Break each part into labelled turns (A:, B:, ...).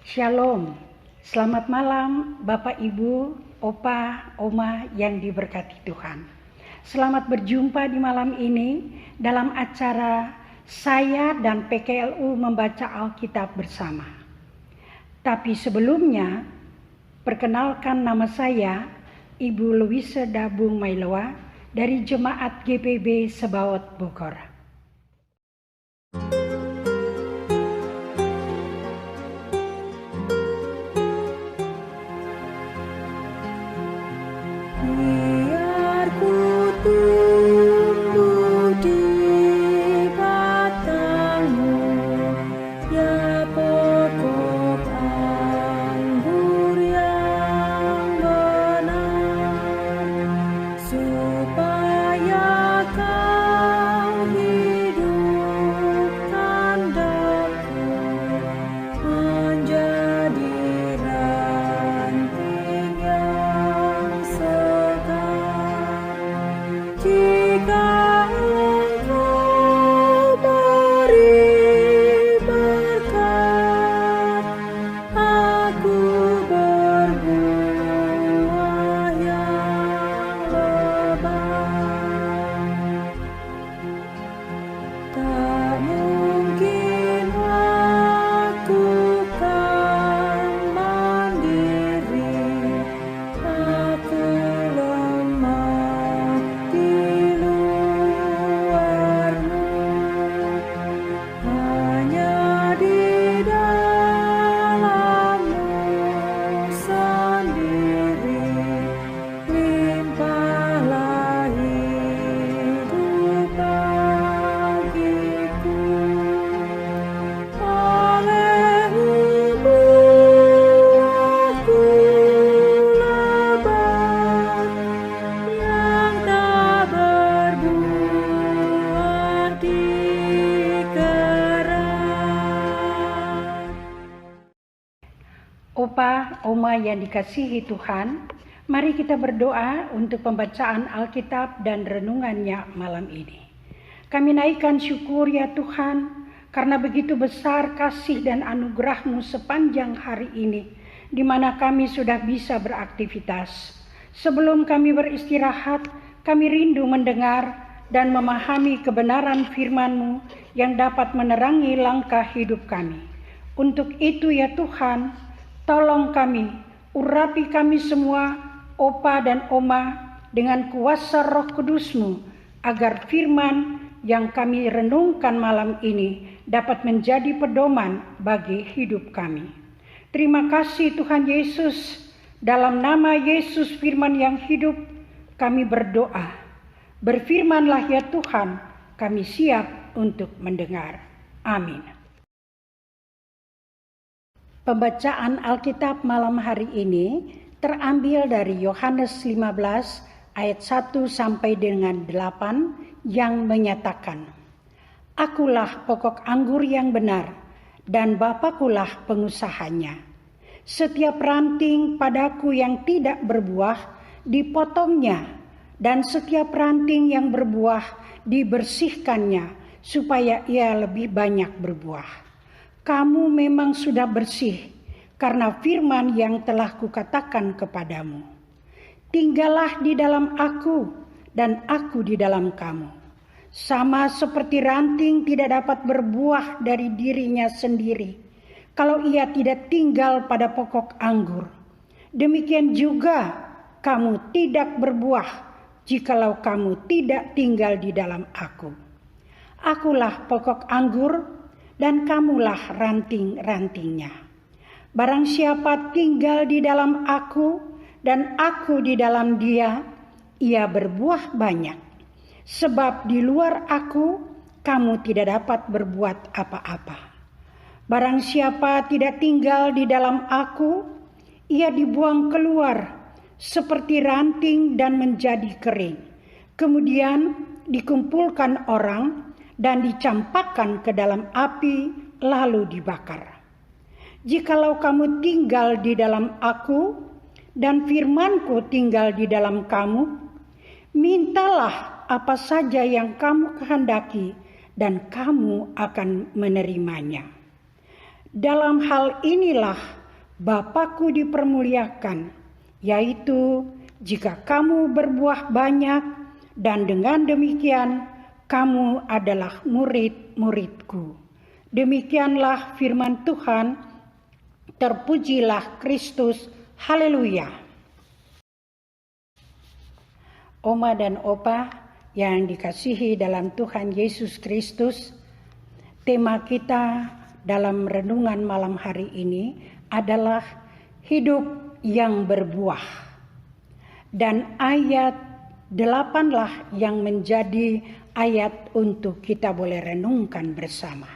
A: Shalom, selamat malam Bapak Ibu, Opa, Oma yang diberkati Tuhan. Selamat berjumpa di malam ini dalam acara saya dan PKLU membaca Alkitab bersama. Tapi sebelumnya, perkenalkan nama saya Ibu Louise Dabung Mailoa dari Jemaat GPB Sebaot Bogor. Opa, Oma yang dikasihi Tuhan, mari kita berdoa untuk pembacaan Alkitab dan renungannya malam ini. Kami naikkan syukur ya Tuhan, karena begitu besar kasih dan anugerah-Mu sepanjang hari ini, di mana kami sudah bisa beraktivitas. Sebelum kami beristirahat, kami rindu mendengar dan memahami kebenaran firman-Mu yang dapat menerangi langkah hidup kami. Untuk itu ya Tuhan, tolong kami, urapi kami semua, Opa dan Oma, dengan kuasa Roh Kudus-Mu, agar firman yang kami renungkan malam ini dapat menjadi pedoman bagi hidup kami. Terima kasih Tuhan Yesus, dalam nama Yesus firman yang hidup, kami berdoa. Berfirmanlah ya Tuhan, kami siap untuk mendengar. Amin. Pembacaan Alkitab malam hari ini terambil dari Yohanes 15 ayat 1 sampai dengan 8 yang menyatakan, Akulah pokok anggur yang benar dan Bapakulah pengusahanya. Setiap ranting padaku yang tidak berbuah dipotongnya, dan setiap ranting yang berbuah dibersihkannya supaya ia lebih banyak berbuah. Kamu memang sudah bersih karena firman yang telah kukatakan kepadamu. Tinggallah di dalam aku dan aku di dalam kamu. Sama seperti ranting tidak dapat berbuah dari dirinya sendiri kalau ia tidak tinggal pada pokok anggur. Demikian juga kamu tidak berbuah jikalau kamu tidak tinggal di dalam aku. Akulah pokok anggur dan kamulah ranting-rantingnya. Barang siapa tinggal di dalam aku dan aku di dalam dia, ia berbuah banyak. Sebab di luar aku, kamu tidak dapat berbuat apa-apa. Barang siapa tidak tinggal di dalam aku, ia dibuang keluar seperti ranting dan menjadi kering. Kemudian dikumpulkan orang dan dicampakkan ke dalam api lalu dibakar. Jikalau kamu tinggal di dalam aku dan firmanku tinggal di dalam kamu, mintalah apa saja yang kamu kehendaki dan kamu akan menerimanya. Dalam hal inilah Bapakku dipermuliakan, yaitu jika kamu berbuah banyak, dan dengan demikian kamu adalah murid-muridku. Demikianlah firman Tuhan. Terpujilah Kristus. Haleluya. Oma dan opa yang dikasihi dalam Tuhan Yesus Kristus, tema kita dalam renungan malam hari ini adalah hidup yang berbuah. Dan ayat 8 lah yang menjadi ayat untuk kita boleh renungkan bersama.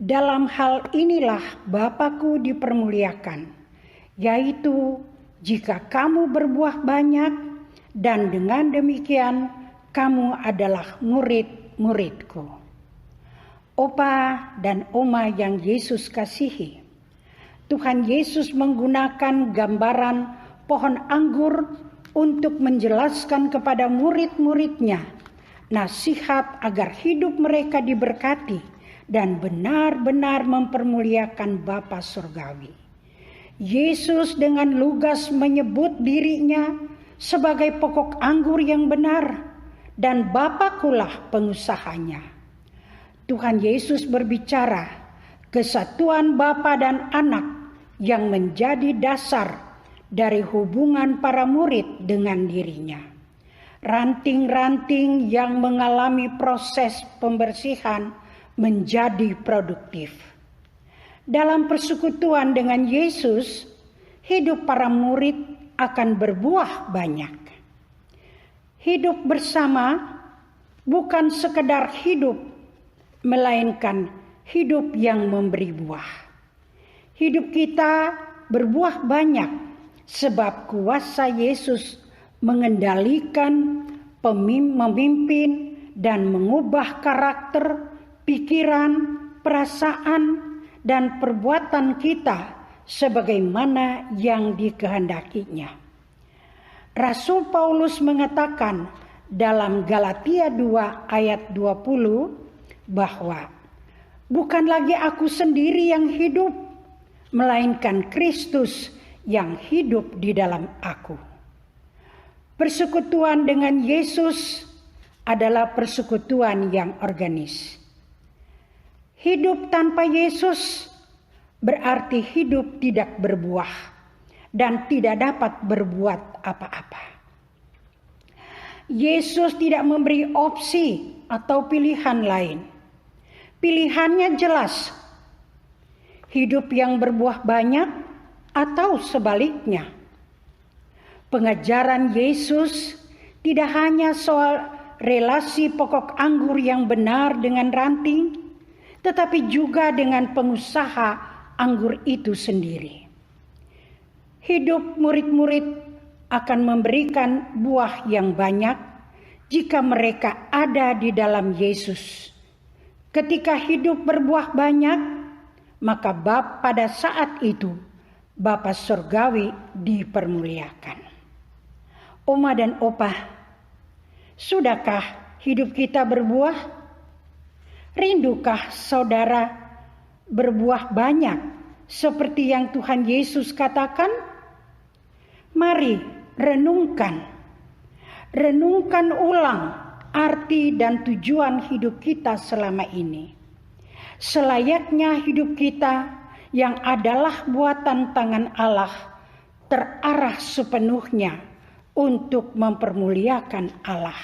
A: Dalam hal inilah Bapakku dipermuliakan, yaitu jika kamu berbuah banyak, dan dengan demikian kamu adalah murid-muridku. Opa dan oma yang Yesus kasihi, Tuhan Yesus menggunakan gambaran pohon anggur untuk menjelaskan kepada murid-muridnya nasihat agar hidup mereka diberkati dan benar-benar mempermuliakan Bapa Surgawi. Yesus dengan lugas menyebut dirinya sebagai pokok anggur yang benar, dan Bapakulah pengusahanya. Tuhan Yesus berbicara kesatuan Bapa dan Anak yang menjadi dasar dari hubungan para murid dengan dirinya. Ranting-ranting yang mengalami proses pembersihan menjadi produktif. Dalam persekutuan dengan Yesus, hidup para murid akan berbuah banyak. Hidup bersama bukan sekedar hidup, melainkan hidup yang memberi buah. Hidup kita berbuah banyak sebab kuasa Yesus mengendalikan, memimpin, dan mengubah karakter, pikiran, perasaan, dan perbuatan kita sebagaimana yang dikehendakinya. Rasul Paulus mengatakan dalam Galatia 2 ayat 20 bahwa bukan lagi aku sendiri yang hidup, melainkan Kristus yang hidup di dalam aku. Persekutuan dengan Yesus adalah persekutuan yang organis. Hidup tanpa Yesus berarti hidup tidak berbuah dan tidak dapat berbuat apa-apa. Yesus tidak memberi opsi atau pilihan lain. Pilihannya jelas, hidup yang berbuah banyak atau sebaliknya. Pengajaran Yesus tidak hanya soal relasi pokok anggur yang benar dengan ranting, tetapi juga dengan pengusaha anggur itu sendiri. Hidup murid-murid akan memberikan buah yang banyak jika mereka ada di dalam Yesus. Ketika hidup berbuah banyak, maka pada saat itu Bapa Surgawi dipermuliakan. Oma dan opa, sudahkah hidup kita berbuah? Rindukah saudara berbuah banyak seperti yang Tuhan Yesus katakan? Mari renungkan ulang arti dan tujuan hidup kita selama ini. Selayaknya hidup kita yang adalah buatan tangan Allah terarah sepenuhnya untuk mempermuliakan Allah.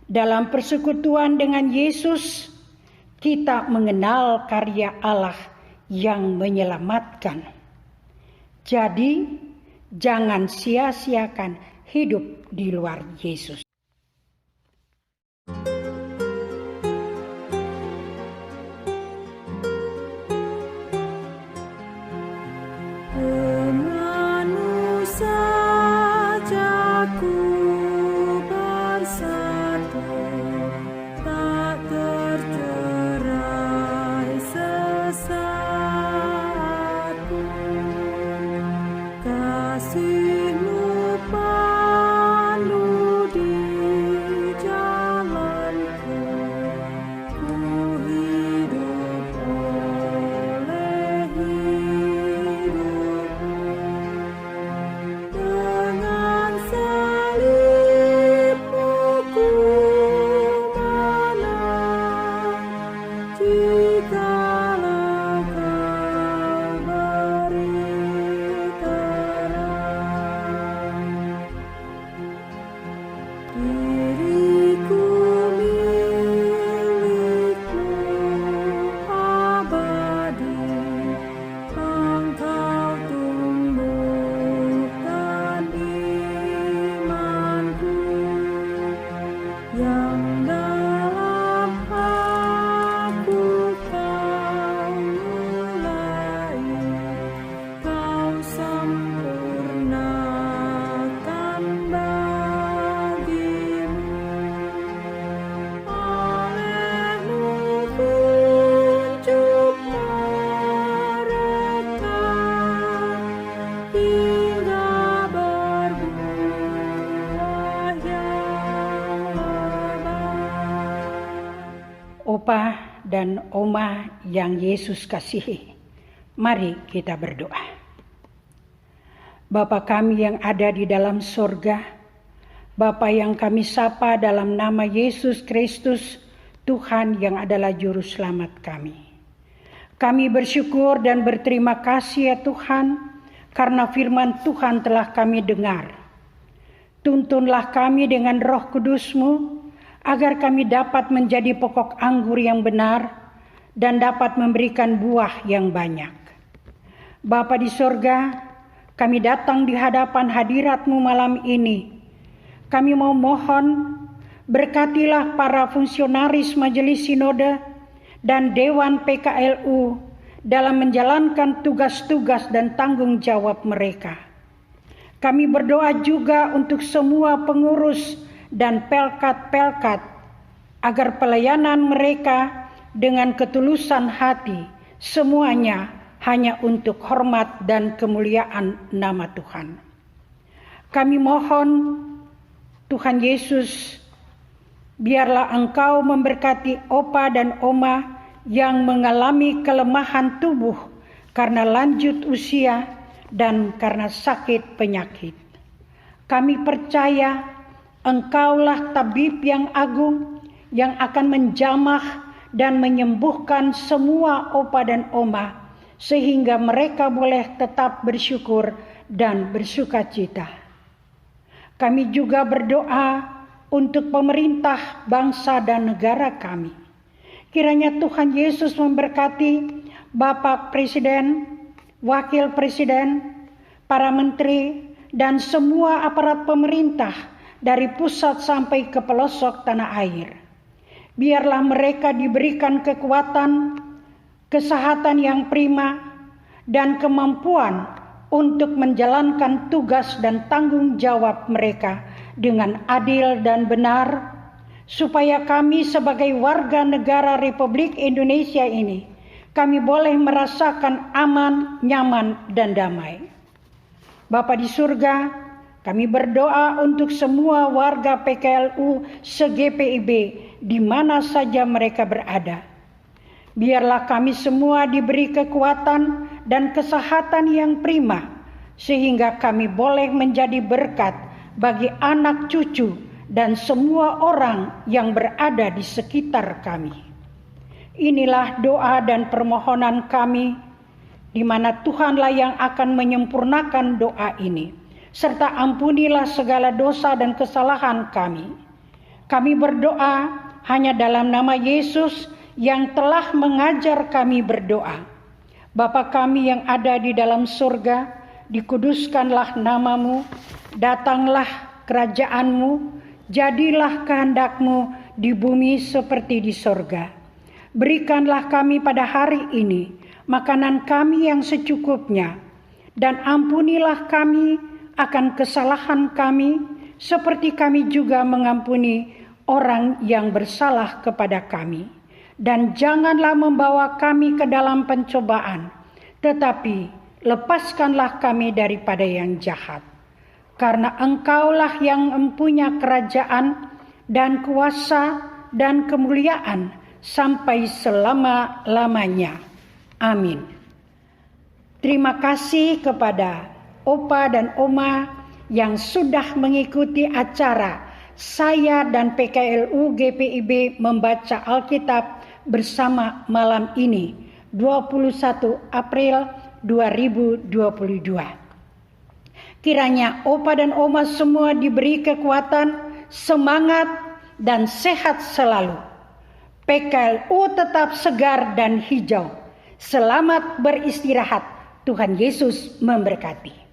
A: Dalam persekutuan dengan Yesus, kita mengenal karya Allah yang menyelamatkan. Jadi, jangan sia-siakan hidup di luar Yesus. Opa dan Oma yang Yesus kasihi, mari kita berdoa. Bapa kami yang ada di dalam sorga, Bapa yang kami sapa dalam nama Yesus Kristus, Tuhan yang adalah Juru Selamat kami. Kami bersyukur dan berterima kasih ya Tuhan, karena firman Tuhan telah kami dengar. Tuntunlah kami dengan Roh Kudus-Mu, agar kami dapat menjadi pokok anggur yang benar dan dapat memberikan buah yang banyak. Bapa di sorga, kami datang di hadapan hadirat-Mu malam ini. Kami mau mohon, berkatilah para fungsionaris Majelis Sinode dan Dewan PKLU dalam menjalankan tugas-tugas dan tanggung jawab mereka. Kami berdoa juga untuk semua pengurus dan pelkat-pelkat, agar pelayanan mereka dengan ketulusan hati semuanya hanya untuk hormat dan kemuliaan nama Tuhan. Kami mohon Tuhan Yesus, biarlah Engkau memberkati Opa dan Oma yang mengalami kelemahan tubuh karena lanjut usia dan karena sakit penyakit. Kami percaya Engkaulah tabib yang agung yang akan menjamah dan menyembuhkan semua Opa dan Oma sehingga mereka boleh tetap bersyukur dan bersukacita. Kami juga berdoa untuk pemerintah bangsa dan negara kami. Kiranya Tuhan Yesus memberkati Bapak Presiden, Wakil Presiden, para menteri, dan semua aparat pemerintah dari pusat sampai ke pelosok tanah air. Biarlah mereka diberikan kekuatan, kesehatan yang prima, dan kemampuan untuk menjalankan tugas dan tanggung jawab mereka dengan adil dan benar, supaya kami sebagai warga negara Republik Indonesia ini, kami boleh merasakan aman, nyaman, dan damai. Bapa di surga, kami berdoa untuk semua warga PKLU se-GPIB di mana saja mereka berada. Biarlah kami semua diberi kekuatan dan kesehatan yang prima, sehingga kami boleh menjadi berkat bagi anak cucu dan semua orang yang berada di sekitar kami. Inilah doa dan permohonan kami, di mana Tuhanlah yang akan menyempurnakan doa ini. Serta ampunilah segala dosa dan kesalahan kami. Kami berdoa hanya dalam nama Yesus yang telah mengajar kami berdoa. Bapa kami yang ada di dalam surga, dikuduskanlah nama-Mu, datanglah kerajaan-Mu, jadilah kehendak-Mu di bumi seperti di surga. Berikanlah kami pada hari ini makanan kami yang secukupnya, dan ampunilah kami akan kesalahan kami, seperti kami juga mengampuni orang yang bersalah kepada kami. Dan janganlah membawa kami ke dalam pencobaan, tetapi lepaskanlah kami daripada yang jahat. Karena Engkaulah yang mempunyai kerajaan dan kuasa dan kemuliaan sampai selama-lamanya. Amin. Terima kasih kepada Opa dan Oma yang sudah mengikuti acara saya dan PKLU GPIB membaca Alkitab bersama malam ini, 21 April 2022. Kiranya Opa dan Oma semua diberi kekuatan, semangat, dan sehat selalu. PKLU tetap segar dan hijau. Selamat beristirahat. Tuhan Yesus memberkati.